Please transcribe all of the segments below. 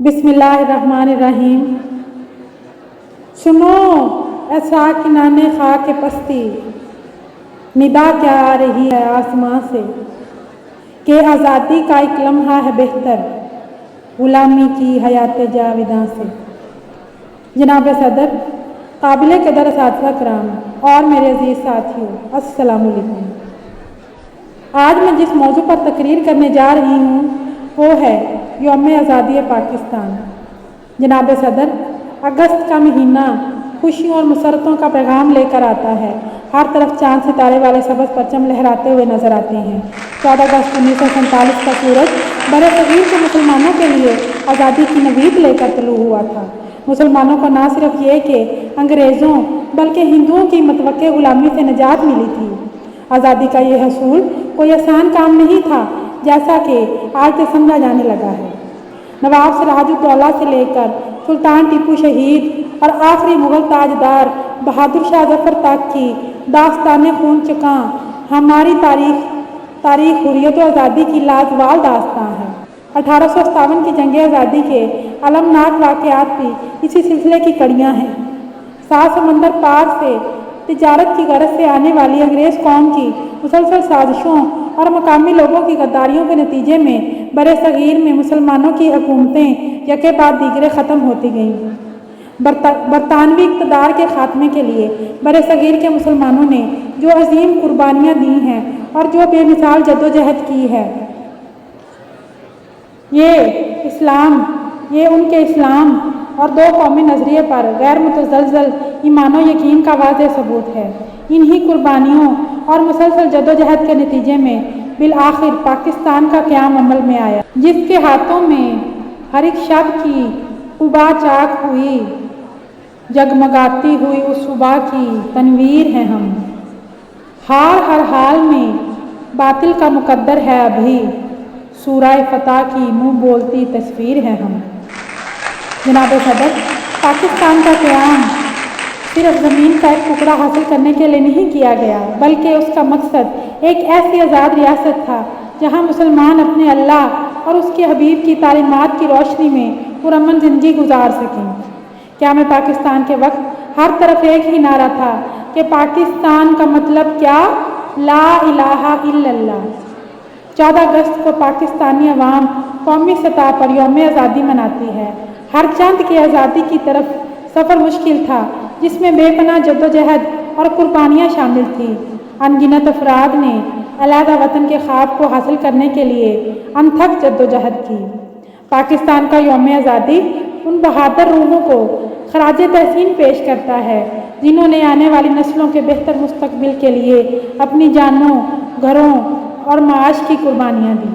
बिस्मिल्लाहिर्रहमानिर्रहीम। सुनो ऐ साकिनाने खाक पस्ती, निदा क्या आ रही है आसमां से कि आज़ादी का एक लम्हा है बेहतर गुलामी की हयात जाविदां से। जनाब सदर, काबिल कदर असातिज़ा कराम और मेरे अजीज़ साथियों, अस्सलामु अलैकुम। आज मैं जिस मौजू पर तकरीर करने जा रही हूँ वो है यौम आज़ादी पाकिस्तान। जनाब सदर, अगस्त का महीना खुशियों और मुसरतों का पैगाम लेकर आता है। हर तरफ चांद सितारे वाले सबज परचम लहराते हुए नजर आते हैं। 14 अगस्त 1947 का सूरज बरसगीर के मुसलमानों के लिए आज़ादी की नवीद लेकर तलू हुआ था। मुसलमानों को न सिर्फ ये कि अंग्रेज़ों बल्कि हिंदुओं की मतवक्के गुलामी से निजात मिली थी। आज़ादी का ये हसूल कोई आसान काम नहीं था, जैसा कि आज से समझा जाने लगा है। नवाब सिराजुद्दौला से लेकर सुल्तान टीपू शहीद और आखिरी मुग़ल ताजदार बहादुर शाह जफ़र तक की दास्तान खून चुका हमारी तारीख हुर्रियत और आज़ादी की लाजवाब दास्तां है। 1857 की जंग आज़ादी के अलमनाक वाक़यात भी इसी सिलसिले की कड़ियाँ हैं। 7 समंदर पार से तिजारत की गरज से आने वाली अंग्रेज़ कौम की मुसलसल साजिशों और मकामी लोगों की गद्दारियों के नतीजे में बरसगीर में मुसलमानों की हुकूमतें यके बाद दीगरे ख़त्म होती गईं। बरतानवी इक़्तिदार के ख़ात्मे के लिए बरसगीर के मुसलमानों ने जो अजीम कुर्बानियाँ दी हैं और जो बेमिसाल जद्दोजहद की है, ये उनके इस्लाम और दो कौमी नज़रिए पर गैर मुतज़लज़ल ईमान और यकीन का वाज़ेह सबूत है। इन्हीं कुर्बानियों और मुसलसल जद्दोजहद के नतीजे में बिल आखिर पाकिस्तान का क़याम अमल में आया, जिसके हाथों में हर एक शब की उबा चाक हुई, जगमगाती हुई उस सुबह की तनवीर हैं हम। हर हाल में बातिल का मुकद्दर है अभी, सूराए फतह की मुँह बोलती तस्वीर है हम। जनाब सदर, पाकिस्तान का क़याम सिर्फ ज़मीन का एक टुकड़ा हासिल करने के लिए नहीं किया गया, बल्कि उसका मकसद एक ऐसी आज़ाद रियासत था जहाँ मुसलमान अपने अल्लाह और उसके हबीब की तालीमात की रोशनी में पुरअमन ज़िंदगी गुजार सकें। क़याम पाकिस्तान के वक्त हर तरफ एक ही नारा था कि पाकिस्तान का मतलब क्या, ला इलाहा इल्लल्लाह। 14 अगस्त को पाकिस्तानी अवाम कौमी सतह पर यौम आज़ादी मनाती है। हर चंद की आज़ादी की तरफ सफ़र मुश्किल था, जिसमें बेपनाह जद्दोजहद और कुर्बानियाँ शामिल थीं। अनगिनत अफराद ने अलहदा वतन के ख्वाब को हासिल करने के लिए अनथक जद्दोजहद की। पाकिस्तान का यौम आज़ादी उन बहादुर रूहों को खराज तहसीन पेश करता है जिन्होंने आने वाली नस्लों के बेहतर मुस्तकबिल के लिए अपनी जानों, घरों और माश की कुर्बानियाँ दी।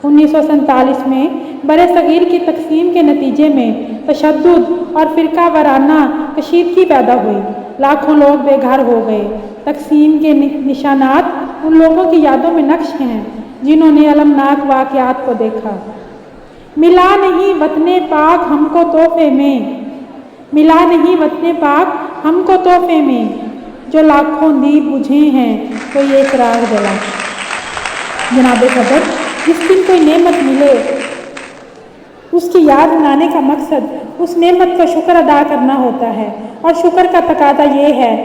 1947 में बरसगीर की तकसीम के नतीजे में तशद्दुद और फ़िरका वाराना कशीदगी पैदा हुई। लाखों लोग बेघर हो गए। तकसीम के निशानात उन लोगों की यादों में नक्श हैं जिन्होंने अलमनाक वाक़यात को देखा। मिला नहीं वतने पाक हमको तोहफे में, मिला नहीं वतने पाक हमको तोहफे में, जो लाखों दीप बुझे हैं तो ये चिराग जला। जनाब सदर, जिस दिन कोई नेमत मिले उसकी याद मनाने का मकसद उस नेमत का शुक्र अदा करना होता है, और शुक्र का तकादा ये है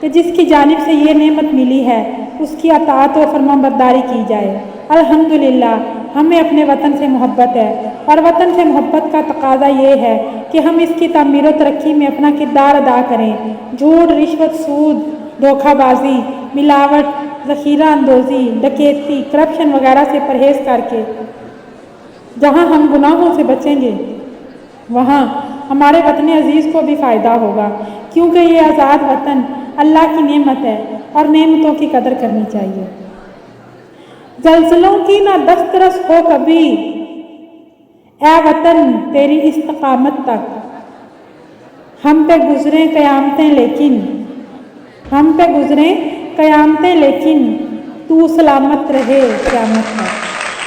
कि जिसकी जानिब से ये नेमत मिली है उसकी अताअत व फरमाबरदारी की जाए। अल्हम्दुलिल्लाह, हमें अपने वतन से मोहब्बत है, और वतन से मोहब्बत का तकादा ये है कि हम इसकी तामीर व तरक्की में अपना किरदार अदा करें। झूठ, रिश्वत, सूद, धोखाबाजी, मिलावट, ज़ख़ीरा अंदोज़ी, डकैती, करप्शन वगैरह से परहेज़ करके जहाँ हम गुनाहों से बचेंगे वहाँ हमारे वतन अज़ीज़ को भी फ़ायदा होगा, क्योंकि ये आज़ाद वतन अल्लाह की नेमत है और नेमतों की कदर करनी चाहिए। ज़ल्ज़लों की ना दस्तरस हो कभी ए वतन तेरी इस्तक़ामत तक, हम पे गुज़रें क़यामतें लेकिन तू सलामत रहे क़यामत तक।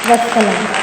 वस्सलाम।